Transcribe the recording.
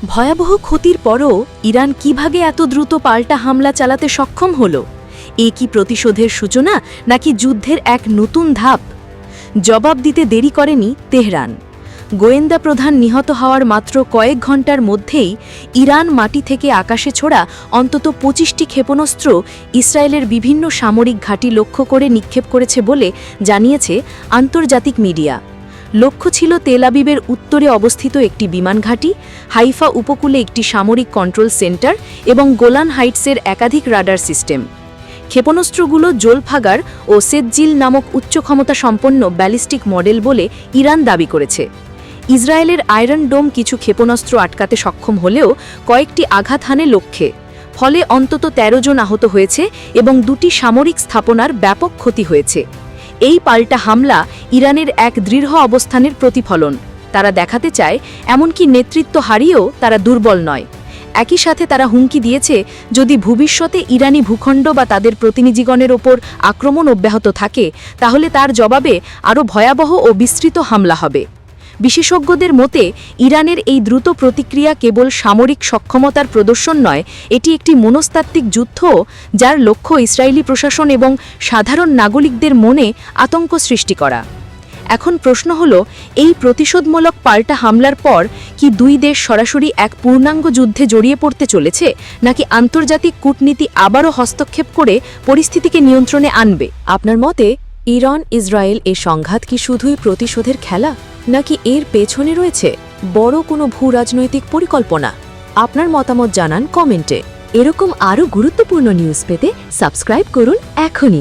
ভয়াবহ ক্ষতির পরও ইরান কিভাবে এত দ্রুত পাল্টা হামলা চালাতে সক্ষম হল? এ কি প্রতিশোধের সূচনা নাকি যুদ্ধের এক নতুন ধাপ? জবাব দিতে দেরি করেনি তেহরান। গোয়েন্দা প্রধান নিহত হওয়ার মাত্র কয়েক ঘণ্টার মধ্যেই ইরান মাটি থেকে আকাশে ছোড়া অন্তত ২৫টি ক্ষেপণাস্ত্র ইসরায়েলের বিভিন্ন সামরিক ঘাঁটি লক্ষ্য করে নিক্ষেপ করেছে বলে জানিয়েছে আন্তর্জাতিক মিডিয়া। লক্ষ্য ছিল তেল আবিবের উত্তরে অবস্থিত একটি বিমান ঘাঁটি, হাইফা উপকূলে একটি সামরিক কন্ট্রোল সেন্টার এবং গোলান হাইটসের একাধিক রাডার সিস্টেম। ক্ষেপণাস্ত্রগুলো জোলফাগার ও সেজ্জিল নামক উচ্চ ক্ষমতা সম্পন্ন ব্যালিস্টিক মডেল বলে ইরান দাবি করেছে। ইসরায়েলের আয়রন ডোম কিছু ক্ষেপণাস্ত্র আটকাতে সক্ষম হলেও কয়েকটি আঘাত হানে লক্ষ্যে, ফলে অন্তত ১৩ জন আহত হয়েছে এবং ২টি সামরিক স্থাপনার ব্যাপক ক্ষতি হয়েছে। এই পাল্টা হামলা ইরানের এক দৃঢ় অবস্থানের প্রতিফলন। তারা দেখাতে চায় এমনকি নেতৃত্ব হারিয়েও তারা দুর্বল নয়। একই সাথে তারা হুমকি দিয়েছে যদি ভবিষ্যতে ইরানি ভূখণ্ড বা তাদের প্রতিনিধিগণের ওপর আক্রমণ অব্যাহত থাকে তাহলে তার জবাবে আরও ভয়াবহ ও বিস্তৃত হামলা হবে। বিশেষজ্ঞদের মতে ইরানের এই দ্রুত প্রতিক্রিয়া কেবল সামরিক সক্ষমতার প্রদর্শন নয়, এটি একটি মনস্তাত্ত্বিক যুদ্ধ যার লক্ষ্য ইসরায়েলি প্রশাসন এবং সাধারণ নাগরিকদের মনে আতঙ্ক সৃষ্টি করা। এখন প্রশ্ন হল, এই প্রতিশোধমূলক পাল্টা হামলার পর কি দুই দেশ সরাসরি এক পূর্ণাঙ্গ যুদ্ধে জড়িয়ে পড়তে চলেছে, নাকি আন্তর্জাতিক কূটনীতি আবারও হস্তক্ষেপ করে পরিস্থিতিকে নিয়ন্ত্রণে আনবে? আপনার মতে ইরান ইসরায়েল এ সংঘাত কি শুধুই প্রতিশোধের খেলা, নাকি এর পেছনে রয়েছে বড় কোনো ভূ-রাজনৈতিক পরিকল্পনা? আপনার মতামত জানান কমেন্টে। এরকম আরও গুরুত্বপূর্ণ নিউজ পেতে সাবস্ক্রাইব করুন এখনই।